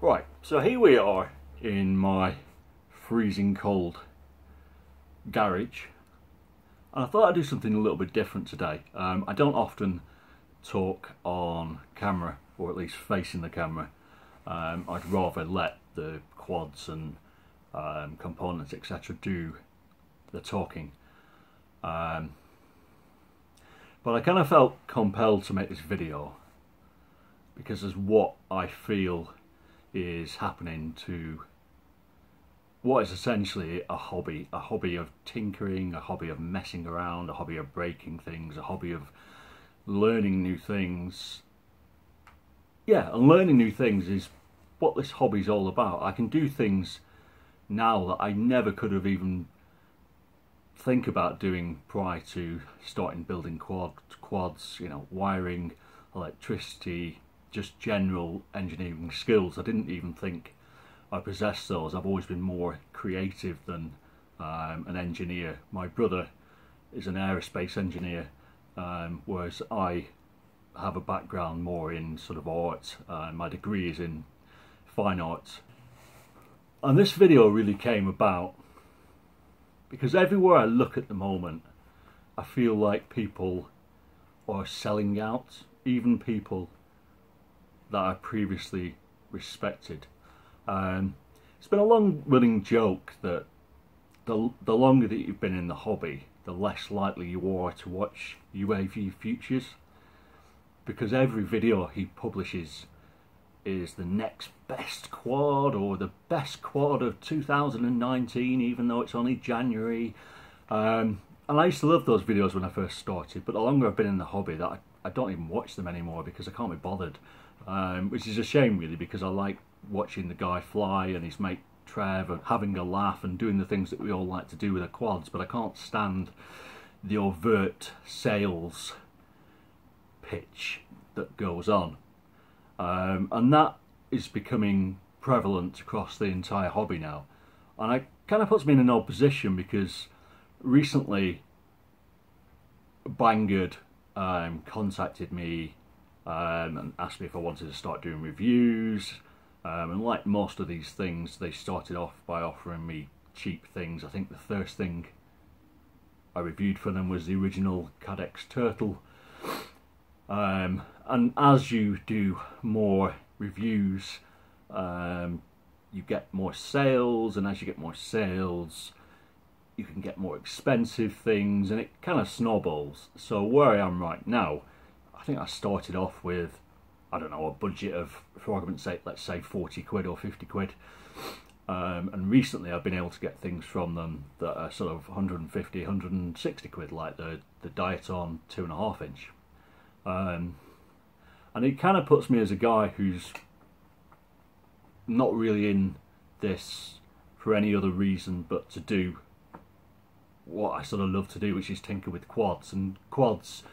Right, so here we are in my freezing cold garage, and I thought I'd do something a little bit different today. I don't often talk on camera, or at least facing the camera. I'd rather let the quads and components etc. do the talking. But I kind of felt compelled to make this video because of what I feel is happening to what is essentially a hobby of tinkering, a hobby of messing around, a hobby of breaking things, a hobby of learning new things. Yeah, and learning new things is what this hobby's all about. I can do things now that I never could have even think about doing prior to starting building quads, you know, wiring, electricity, just general engineering skills. I didn't even think I possessed those. I've always been more creative than an engineer. My brother is an aerospace engineer, whereas I have a background more in sort of art. My degree is in fine arts. And this video really came about because everywhere I look at the moment, I feel like people are selling out, even people that I previously respected. It's been a long-running joke that the longer that you've been in the hobby, the less likely you are to watch UAV Futures, because every video he publishes is the next best quad or the best quad of 2019, even though it's only January. And I used to love those videos when I first started, but the longer I've been in the hobby, that I don't even watch them anymore because I can't be bothered. Which is a shame really, because I like watching the guy fly and his mate Trev and having a laugh and doing the things that we all like to do with the quads, but I can't stand the overt sales pitch that goes on. And that is becoming prevalent across the entire hobby now, and it kind of puts me in an odd position because recently Banggood contacted me and asked me if I wanted to start doing reviews, and like most of these things, they started off by offering me cheap things. I think the first thing I reviewed for them was the original Cadex Turtle, and as you do more reviews, you get more sales, and as you get more sales you can get more expensive things, and it kind of snowballs. So where I am right now, I think I started off with, I don't know, a budget of, for argument's sake, let's say 40 quid or 50 quid. And recently I've been able to get things from them that are sort of 150, 160 quid, like the Diaton 2.5 inch. And it kind of puts me as a guy who's not really in this for any other reason but to do what I sort of love to do, which is tinker with quads. And quads,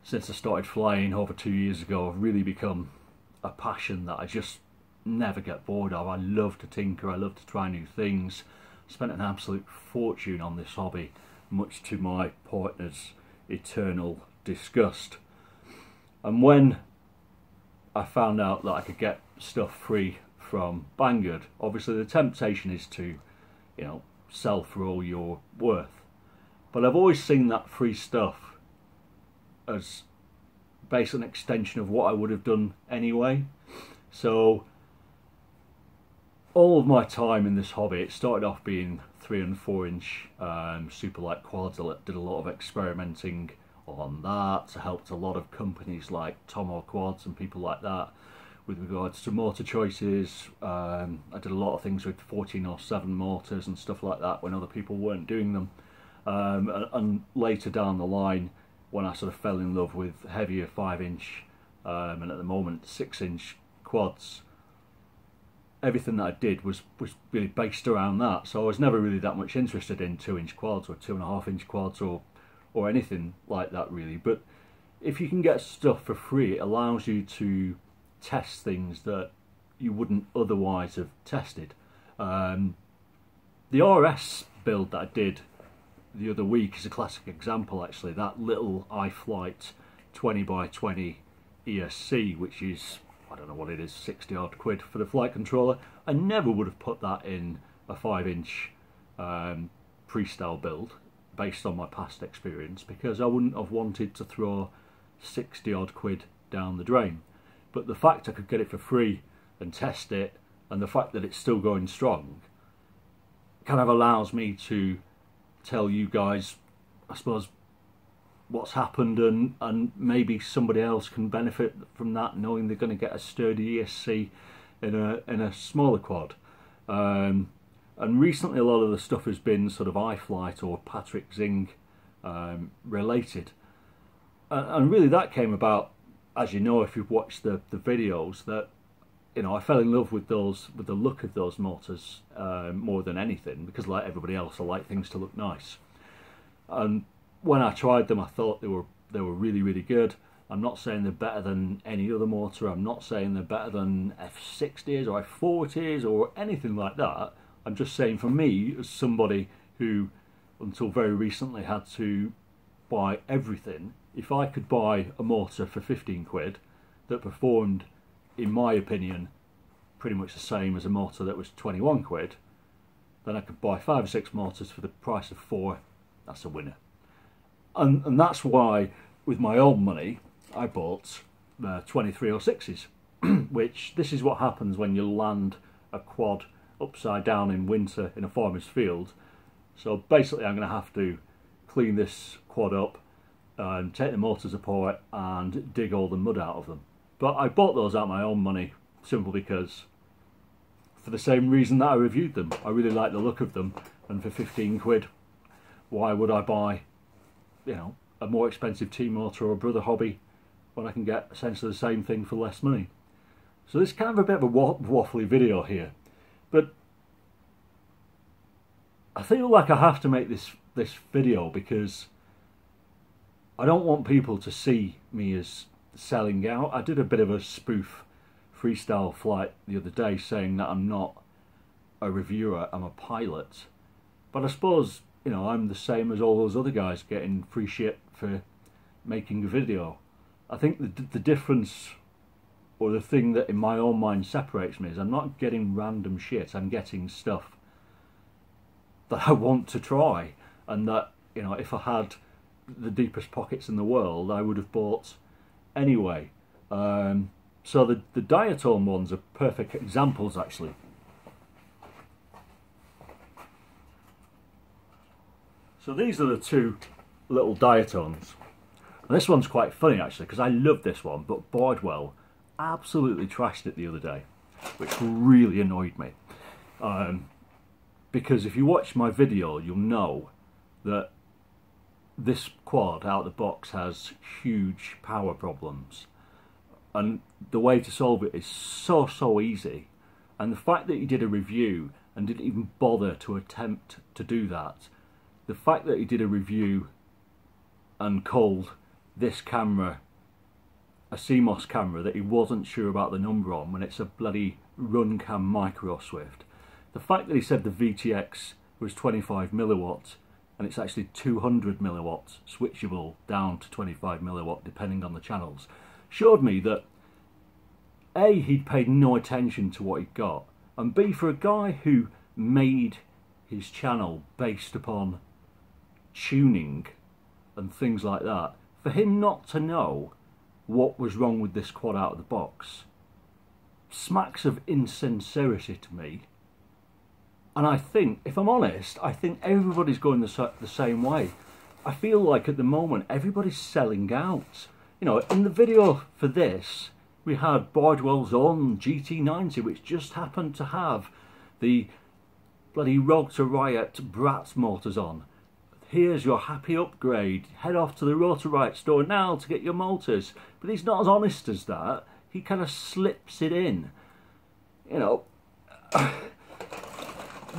since I started flying over 2 years ago, have really become a passion that I just never get bored of. I love to tinker, I love to try new things. I spent an absolute fortune on this hobby, much to my partner's eternal disgust. And when I found out that I could get stuff free from Banggood, obviously the temptation is to, you know, sell for all you're worth. But I've always seen that free stuff as basically an extension of what I would have done anyway. So all of my time in this hobby, it started off being 3 and 4 inch super light quads. I did a lot of experimenting on that. I helped a lot of companies like Tomo Quads and people like that with regards to motor choices. I did a lot of things with 1407 motors and stuff like that when other people weren't doing them. And later down the line, when I sort of fell in love with heavier 5 inch and at the moment 6 inch quads, everything that I did was really based around that. So I was never really that much interested in 2 inch quads or 2.5 inch quads or anything like that really. But if you can get stuff for free, it allows you to test things that you wouldn't otherwise have tested. The RS build that I did the other week is a classic example actually. That little iFlight 20x20 ESC, which is, I don't know what it is, 60 odd quid for the flight controller. I never would have put that in a 5-inch freestyle build based on my past experience, because I wouldn't have wanted to throw 60 odd quid down the drain. But the fact I could get it for free and test it, and the fact that it's still going strong, kind of allows me to tell you guys, I suppose, what's happened, and maybe somebody else can benefit from that, knowing they're going to get a sturdy ESC in a smaller quad. And recently a lot of the stuff has been sort of iFlight or Patrick Zing related, and really that came about, as you know if you've watched the videos, that I fell in love with the look of those motors more than anything, because like everybody else I like things to look nice. And when I tried them I thought they were really, really good. I'm not saying they're better than any other motor, I'm not saying they're better than F60s or F40s or anything like that. I'm just saying, for me, as somebody who until very recently had to buy everything, if I could buy a motor for 15 quid that performed, in my opinion, pretty much the same as a motor that was 21 quid, then I could buy 5 or 6 motors for the price of 4. That's a winner. And that's why, with my own money, I bought 2306s, which, this is what happens when you land a quad upside down in winter in a farmer's field. So basically I'm going to have to clean this quad up and take the motors apart and dig all the mud out of them. But I bought those out of my own money, simply because, for the same reason that I reviewed them. I really like the look of them, and for 15 quid, why would I buy, a more expensive T-motor or a Brother Hobby when I can get essentially the same thing for less money? So this is kind of a bit of a waffly video here, but I feel like I have to make this video because I don't want people to see me as selling out. I did a bit of a spoof freestyle flight the other day saying that I'm not a reviewer, I'm a pilot. But I suppose, I'm the same as all those other guys getting free shit for making a video. I think the difference, or the thing that in my own mind separates me, is I'm not getting random shit, I'm getting stuff that I want to try, and that, if I had the deepest pockets in the world, I would have bought anyway. So the diatone ones are perfect examples, actually. So these are the two little diatones. And this one's quite funny, actually, because I love this one, but Bardwell absolutely trashed it the other day, which really annoyed me. Because if you watch my video, you'll know that this quad out of the box has huge power problems, and the way to solve it is so easy. And the fact that he did a review and didn't even bother to attempt to do that, the fact that he did a review and called this camera a CMOS camera that he wasn't sure about the number on, when it's a bloody Runcam Micro Swift, the fact that he said the VTX was 25 milliwatts and it's actually 200 milliwatts, switchable down to 25 milliwatt depending on the channels, showed me that A, he'd paid no attention to what he got, and B, for a guy who made his channel based upon tuning and things like that, for him not to know what was wrong with this quad out of the box smacks of insincerity to me. And I think, if I'm honest, I think everybody's going the same way. I feel like at the moment everybody's selling out. In the video for this, we had Bardwell's own GT90, which just happened to have the bloody Rotor Riot Bratz motors on. Here's your happy upgrade. Head off to the Rotor Riot store now to get your motors. But he's not as honest as that. He kind of slips it in.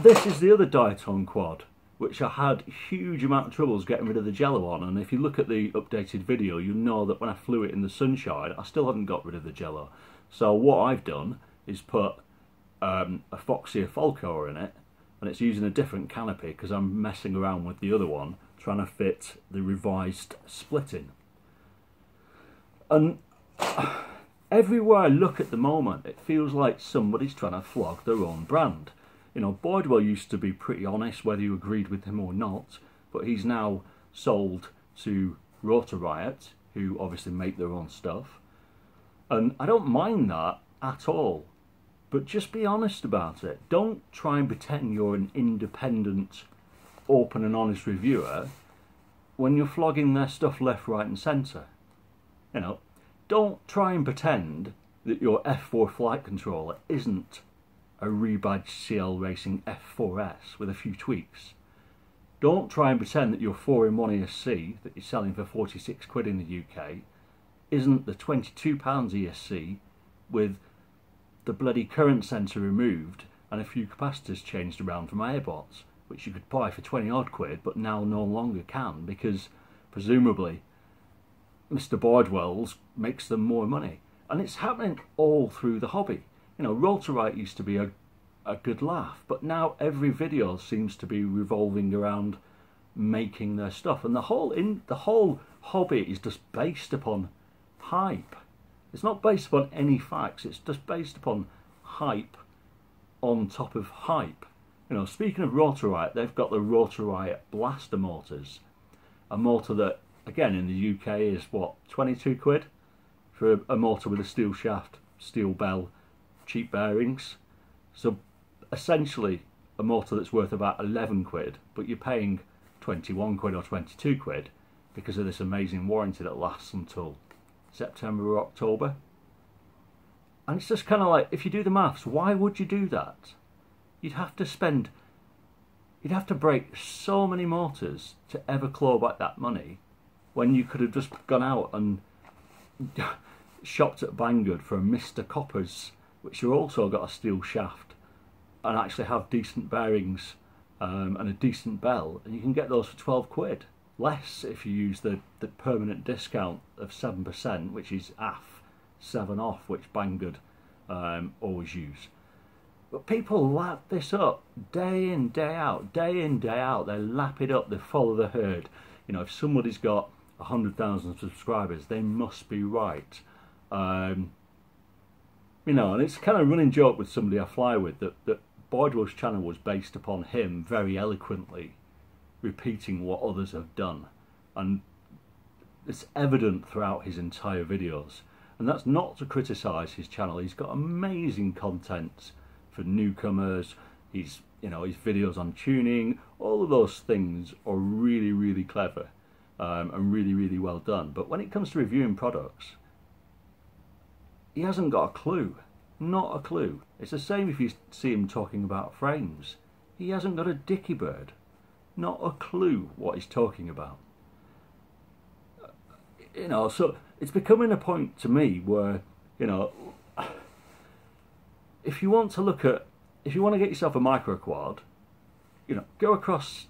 This is the other diatone quad, which I had a huge amount of troubles getting rid of the jello on. And if you look at the updated video, you know that when I flew it in the sunshine, I still hadn't got rid of the jello. So what I've done is put a Foxia Falcor in it, and it's using a different canopy because I'm messing around with the other one, trying to fit the revised split in. And everywhere I look at the moment, it feels like somebody's trying to flog their own brand. You know, Boydwell used to be pretty honest, whether you agreed with him or not, but he's now sold to Riot, who obviously make their own stuff. And I don't mind that at all, but just be honest about it. Don't try and pretend you're an independent, open and honest reviewer when you're flogging their stuff left, right and centre. You know, don't try and pretend that your F4 flight controller isn't a rebadged CL Racing F4S with a few tweaks. Don't try and pretend that your 4-in-1 ESC that you're selling for 46 quid in the UK isn't the £22 ESC with the bloody current sensor removed and a few capacitors changed around from airbots, which you could buy for 20 odd quid but now no longer can because presumably Mr. Boydwell's makes them more money. And it's happening all through the hobby. You know, Rotorite used to be a good laugh, but now every video seems to be revolving around making their stuff, and the whole hobby is just based upon hype. It's not based upon any facts. It's just based upon hype on top of hype. You know, speaking of Rotorite, they've got the Rotorite Blaster motors, a motor that again in the UK is what, 22 quid for a motor with a steel shaft, steel bell, cheap bearings. So essentially a motor that's worth about 11 quid, but you're paying 21 quid or 22 quid because of this amazing warranty that lasts until September or October. And it's just kind of like, if you do the maths, why would you do that? You'd have to break so many motors to ever claw back that money when you could have just gone out and shopped at Banggood for a Mr. Coppers, which have also got a steel shaft and actually have decent bearings and a decent bell, and you can get those for 12 quid. Less if you use the permanent discount of 7%, which is AF 7 off, which Banggood always use. But people lap this up day in, day out, day in, day out. They lap it up, they follow the herd. You know, if somebody's got 100,000 subscribers, they must be right. You know, and it's kind of a running joke with somebody I fly with that Boydwell's channel was based upon him very eloquently repeating what others have done, and it's evident throughout his entire videos. And that's not to criticise his channel. He's got amazing content for newcomers. He's, you know, his videos on tuning, all of those things are really, really clever and really, really well done. But when it comes to reviewing products, he hasn't got a clue. Not a clue. It's the same if you see him talking about frames. He hasn't got a dicky bird. Not a clue what he's talking about. You know, so it's becoming a point to me where, you know, if you want to get yourself a micro quad, you know, go across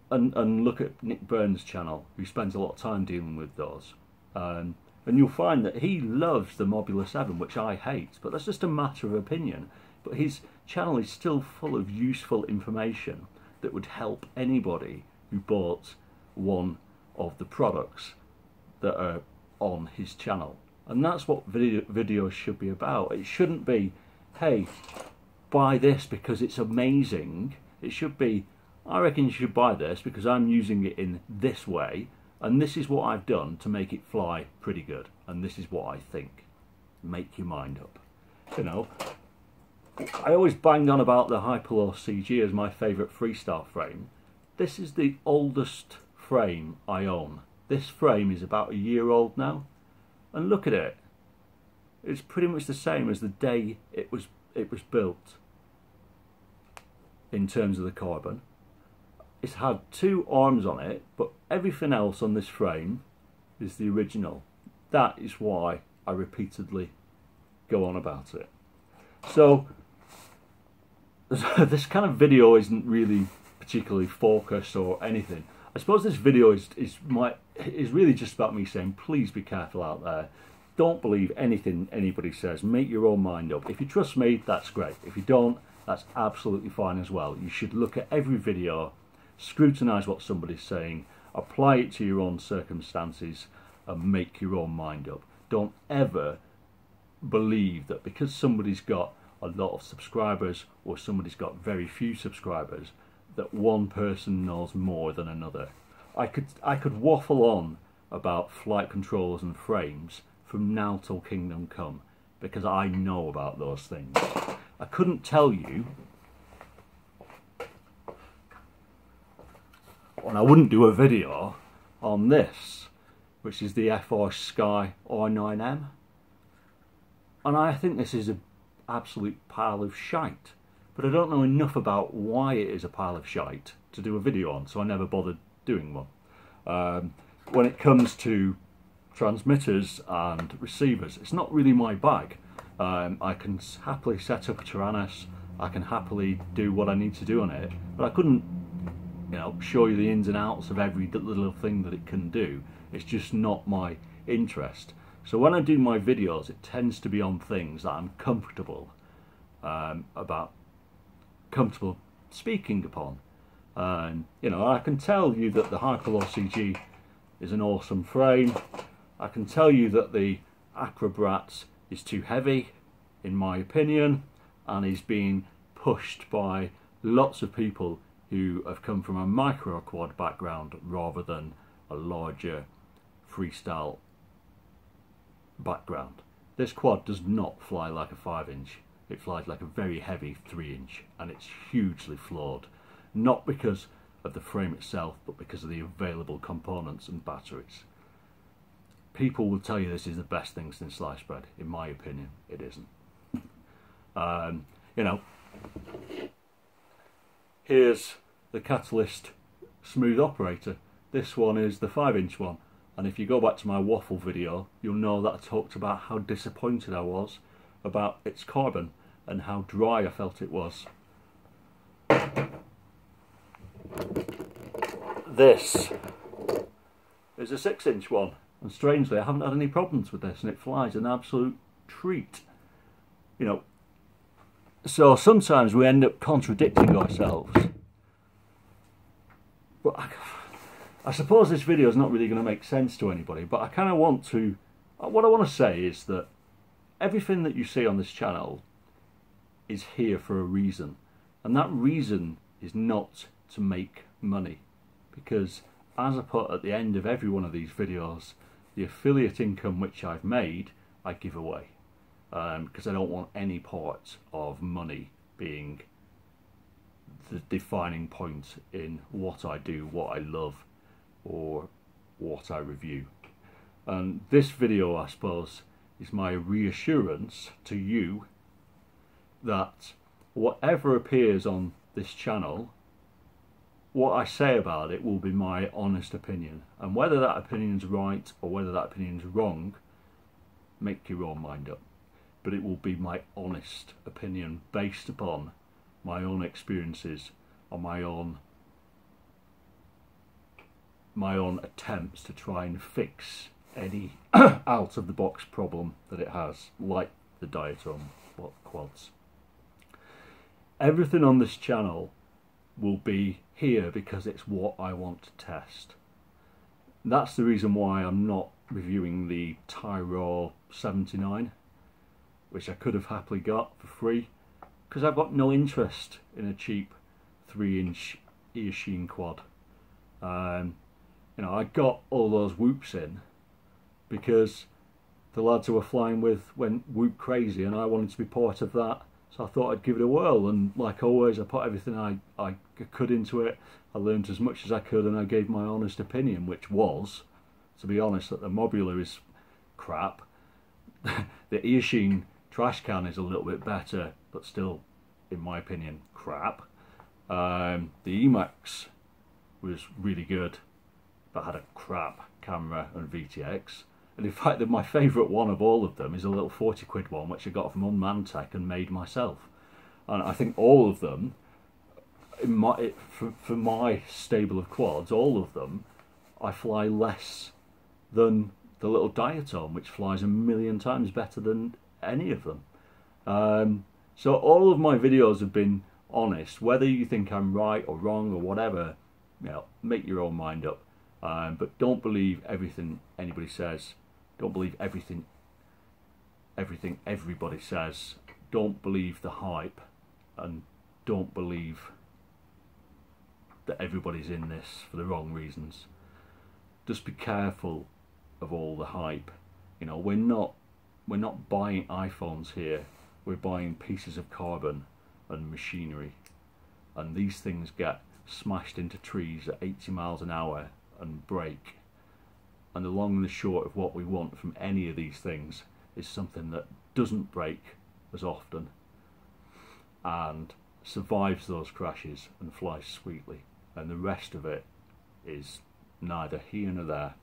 and look at Nick Burns' channel, who spends a lot of time dealing with those. And you'll find that he loves the Mobula 7, which I hate, but that's just a matter of opinion. But his channel is still full of useful information that would help anybody who bought one of the products that are on his channel. And that's what videos should be about. It shouldn't be, hey, buy this because it's amazing. It should be, I reckon you should buy this because I'm using it in this way, and this is what I've done to make it fly pretty good, and this is what I think. Make your mind up. You know, I always banged on about the Hyperlow CG as my favourite freestyle frame. This is the oldest frame I own. This frame is about a year old now, and look at it. It's pretty much the same as the day it was built in terms of the carbon. It's had 2 arms on it, but everything else on this frame is the original. That is why I repeatedly go on about it. So this kind of video isn't really particularly focused or anything. I suppose this video is really just about me saying, please be careful out there. Don't believe anything anybody says. Make your own mind up. If you trust me, that's great. If you don't, that's absolutely fine as well. You should look at every video, scrutinise what somebody's saying, apply it to your own circumstances, and make your own mind up. Don't ever believe that because somebody's got a lot of subscribers or somebody's got very few subscribers, that one person knows more than another. I could waffle on about flight controls and frames from now till kingdom come, because I know about those things. I couldn't tell you, and I wouldn't do a video on this, which is the FR Sky R9M, and I think this is an absolute pile of shite, but I don't know enough about why it is a pile of shite to do a video on, so I never bothered doing one. When it comes to transmitters and receivers, it's not really my bag. I can happily set up a Tyrannus, I can happily do what I need to do on it, but I couldn't, you know, show you the ins and outs of every little thing that it can do. It's just not my interest. So when I do my videos, it tends to be on things that I'm comfortable comfortable speaking upon. And you know, I can tell you that the Hyperlow CG is an awesome frame. I can tell you that the Acrobrat is too heavy, in my opinion, and is being pushed by lots of people who have come from a micro quad background rather than a larger freestyle background. This quad does not fly like a 5-inch, it flies like a very heavy 3-inch, and it's hugely flawed, not because of the frame itself, but because of the available components and batteries. People will tell you this is the best thing since sliced bread. In my opinion, it isn't. You know, here's the Catalyst smooth operator. This one is the 5-inch one, and if you go back to my Waffle video, you'll know that I talked about how disappointed I was about its carbon and how dry I felt it was. This is a 6-inch one, and strangely I haven't had any problems with this, and it flies an absolute treat. You know, so sometimes we end up contradicting ourselves. But I suppose this video is not really going to make sense to anybody, but I kind of want to, what I want to say is that everything that you see on this channel is here for a reason, and that reason is not to make money, because as I put at the end of every one of these videos, the affiliate income which I've made I give away, because I don't want any part of money being the defining point in what I do, what I love, or what I review. And this video, I suppose, is my reassurance to you that whatever appears on this channel, what I say about it will be my honest opinion, and whether that opinion's right or whether that opinion's wrong, make your own mind up. But it will be my honest opinion based upon my own experiences or my own attempts to try and fix any out of the box problem that it has, like the diatom quads. Everything on this channel will be here because it's what I want to test. That's the reason why I'm not reviewing the Tyro 79, which I could have happily got for free, because I've got no interest in a cheap 3-inch Earsheen quad. You know, I got all those whoops in because the lads who were flying with went whoop crazy, and I wanted to be part of that. So I thought I'd give it a whirl, and like always I put everything I could into it. I learned as much as I could, and I gave my honest opinion, which was, to be honest, that the Mobula is crap. The Earsheen trash can is a little bit better, but still, in my opinion, crap. The Emax was really good, but had a crap camera and VTX. And in fact, my favourite one of all of them is a little 40 quid one which I got from Unmanned Tech and made myself. And I think all of them, for my stable of quads, all of them, I fly less than the little diatom, which flies a million times better than any of them. So all of my videos have been honest. Whether you think I'm right or wrong or whatever, you know, make your own mind up. But don't believe everything anybody says. Don't believe everything everything everybody says. Don't believe the hype, and don't believe that everybody's in this for the wrong reasons. Just be careful of all the hype. You know, we're not buying iPhones here. We're buying pieces of carbon and machinery, and these things get smashed into trees at 80 miles an hour and break. And the long and the short of what we want from any of these things is something that doesn't break as often and survives those crashes and flies sweetly, and the rest of it is neither here nor there.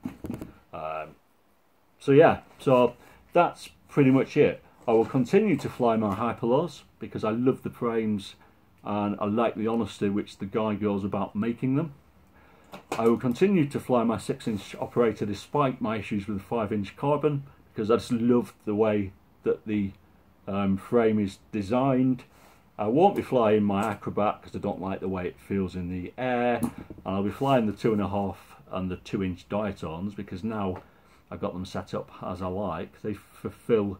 So yeah, so that's pretty much it. I will continue to fly my Hyperlows because I love the frames and I like the honesty which the guy goes about making them. I will continue to fly my 6-inch operator despite my issues with the 5-inch carbon, because I just love the way that the frame is designed. I won't be flying my Acrobat because I don't like the way it feels in the air, and I'll be flying the 2.5 and the 2-inch diatones because now I've got them set up as I like. They fulfill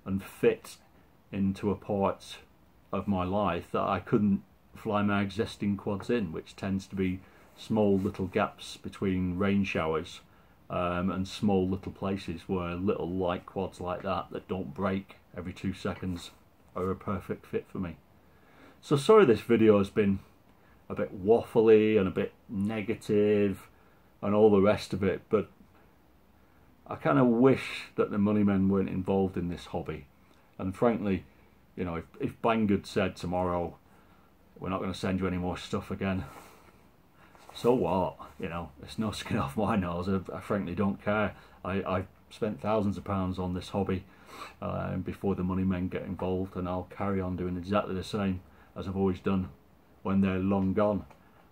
and fit into a part of my life that I couldn't fly my existing quads in, which tends to be small little gaps between rain showers and small little places where little light quads like that don't break every 2 seconds are a perfect fit for me. So sorry this video has been a bit waffly and a bit negative and all the rest of it, but I kind of wish that the money men weren't involved in this hobby. And frankly, you know, if Banggood said tomorrow, we're not going to send you any more stuff again, so what? You know, it's no skin off my nose. I frankly don't care. I spent thousands of pounds on this hobby before the money men get involved, and I'll carry on doing exactly the same as I've always done when they're long gone.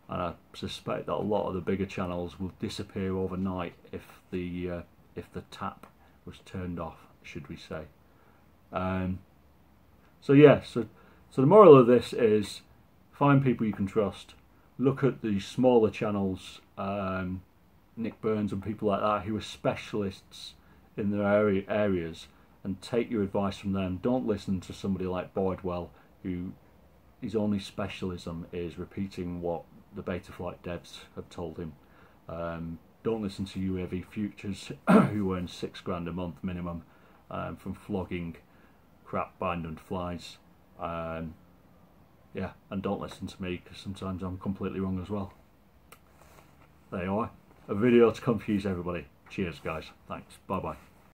And I suspect that a lot of the bigger channels will disappear overnight if the tap was turned off, should we say. So yeah, so the moral of this is find people you can trust. Look at the smaller channels, Nick Burns and people like that, who are specialists in their areas, and take your advice from them. Don't listen to somebody like Bardwell, who his only specialism is repeating what the Betaflight devs have told him. Don't listen to UAV Futures, who earn £6 a month minimum from flogging crap bind flies. Yeah, and don't listen to me because sometimes I'm completely wrong as well. There you are. A video to confuse everybody. Cheers guys. Thanks. Bye bye.